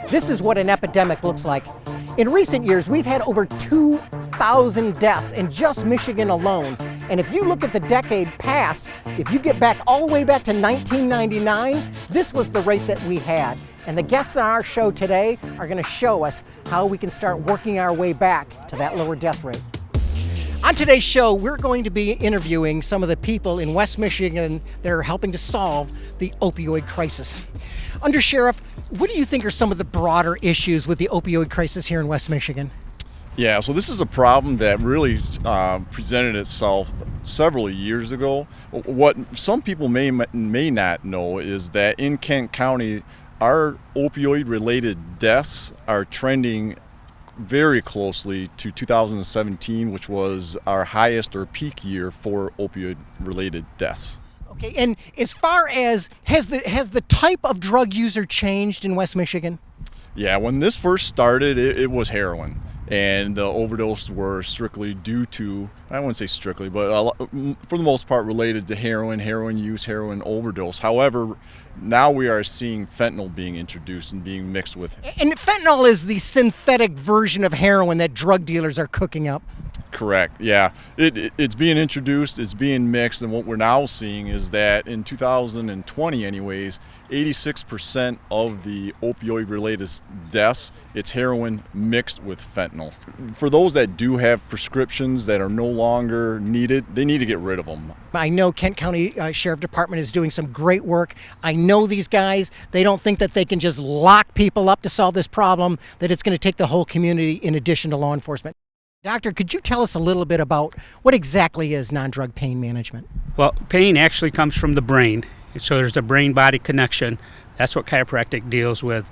This is what an epidemic looks like. In recent years, we've had over 2,000 deaths in just Michigan alone. And if you look at the decade past, if you get back all the way back to 1999, this was the rate that we had. And the guests on our show today are going to show us how we can start working our way back to that lower death rate. On today's show, we're going to be interviewing some of the people in West Michigan that are helping to solve the opioid crisis. Under Sheriff, what do you think are some of the broader issues with the opioid crisis here in West Michigan? Yeah, so this is a problem that really presented itself several years ago. What some people may not know is that in Kent County, our opioid-related deaths are trending very closely to 2017, which was our highest or peak year for opioid-related deaths. Okay, and as far as, has the type of drug user changed in West Michigan? Yeah, when this first started, it was heroin. And the overdoses were strictly due to, I wouldn't say strictly, but for the most part related to heroin use, heroin overdose. However, now we are seeing fentanyl being introduced and being mixed with. And fentanyl is the synthetic version of heroin that drug dealers are cooking up. Correct, yeah. It's being introduced, it's being mixed, and what we're now seeing is that in 2020 anyways, 86% of the opioid-related deaths, it's heroin mixed with fentanyl. For those that do have prescriptions that are no longer needed, they need to get rid of them. I know Kent County Sheriff Department is doing some great work. I know these guys, they don't think that they can just lock people up to solve this problem, that it's going to take the whole community in addition to law enforcement. Doctor, could you tell us a little bit about what exactly is non-drug pain management? Well, pain actually comes from the brain. So there's a brain-body connection. That's what chiropractic deals with.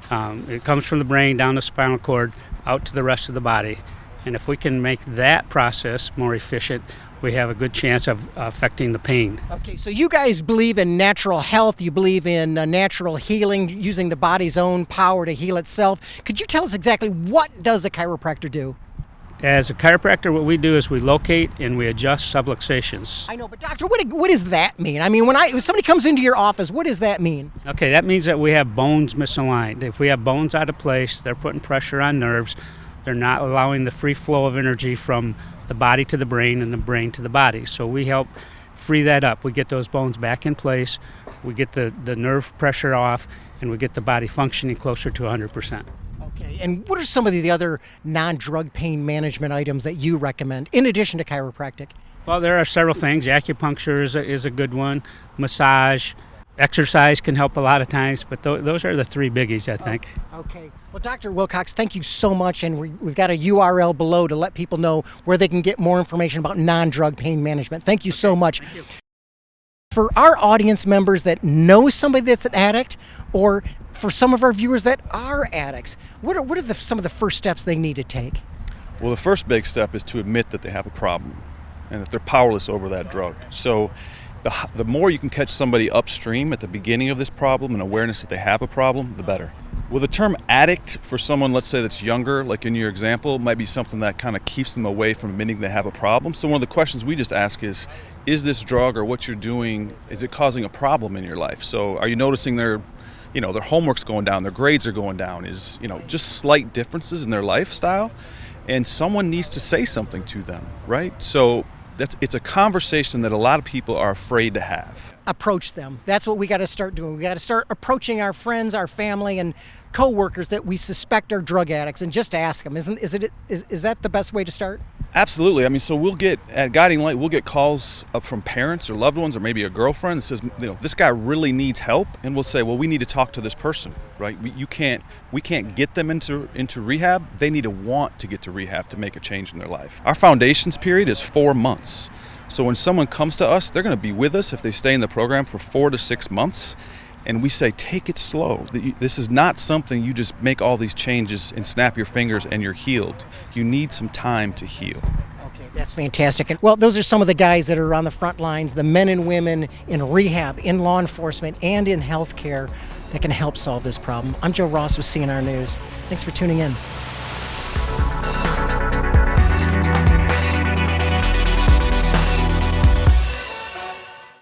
It comes from the brain down the spinal cord out to the rest of the body. And if we can make that process more efficient, we have a good chance of affecting the pain. Okay, so you guys believe in natural health. You believe in natural healing, using the body's own power to heal itself. Could you tell us exactly what does a chiropractor do? As a chiropractor, what we do is we locate and we adjust subluxations. I know, but doctor, what does that mean? I mean, when somebody comes into your office, what does that mean? Okay, that means that we have bones misaligned. If we have bones out of place, they're putting pressure on nerves. They're not allowing the free flow of energy from the body to the brain and the brain to the body. So we help free that up. We get those bones back in place, we get the nerve pressure off, and we get the body functioning closer to 100%. Okay, and what are some of the other non-drug pain management items that you recommend in addition to chiropractic? Well, there are several things. Acupuncture is a good one. Massage, exercise can help a lot of times, but those are the three biggies, I think. Okay. Well, Dr. Wilcox, thank you so much, and we've got a URL below to let people know where they can get more information about non-drug pain management. Thank you so much. Thank you. For our audience members that know somebody that's an addict, or for some of our viewers that are addicts, what are some of the first steps they need to take? Well, the first big step is to admit that they have a problem and that they're powerless over that drug. So the more you can catch somebody upstream at the beginning of this problem and awareness that they have a problem, the better. Well, the term addict for someone, let's say that's younger, like in your example, might be something that kind of keeps them away from admitting they have a problem. So one of the questions we just ask is this drug or what you're doing, is it causing a problem in your life? So are you noticing their homework's going down, their grades are going down, just slight differences in their lifestyle? And someone needs to say something to them, right? So it's a conversation that a lot of people are afraid to have. Approach them. That's what we got to start doing. We got to start approaching our friends, our family, and co-workers that we suspect are drug addicts, and just ask them. Is that the best way to start? Absolutely. I mean, so at Guiding Light, we'll get calls from parents or loved ones or maybe a girlfriend that says, this guy really needs help, and we'll say, well, we need to talk to this person, right? We can't get them into rehab. They need to want to get to rehab to make a change in their life. Our foundations period is 4 months. So when someone comes to us, they're going to be with us if they stay in the program for 4 to 6 months. And we say, take it slow. This is not something you just make all these changes and snap your fingers and you're healed. You need some time to heal. Okay, that's fantastic. Well, those are some of the guys that are on the front lines, the men and women in rehab, in law enforcement, and in healthcare that can help solve this problem. I'm Joe Ross with CNR News. Thanks for tuning in.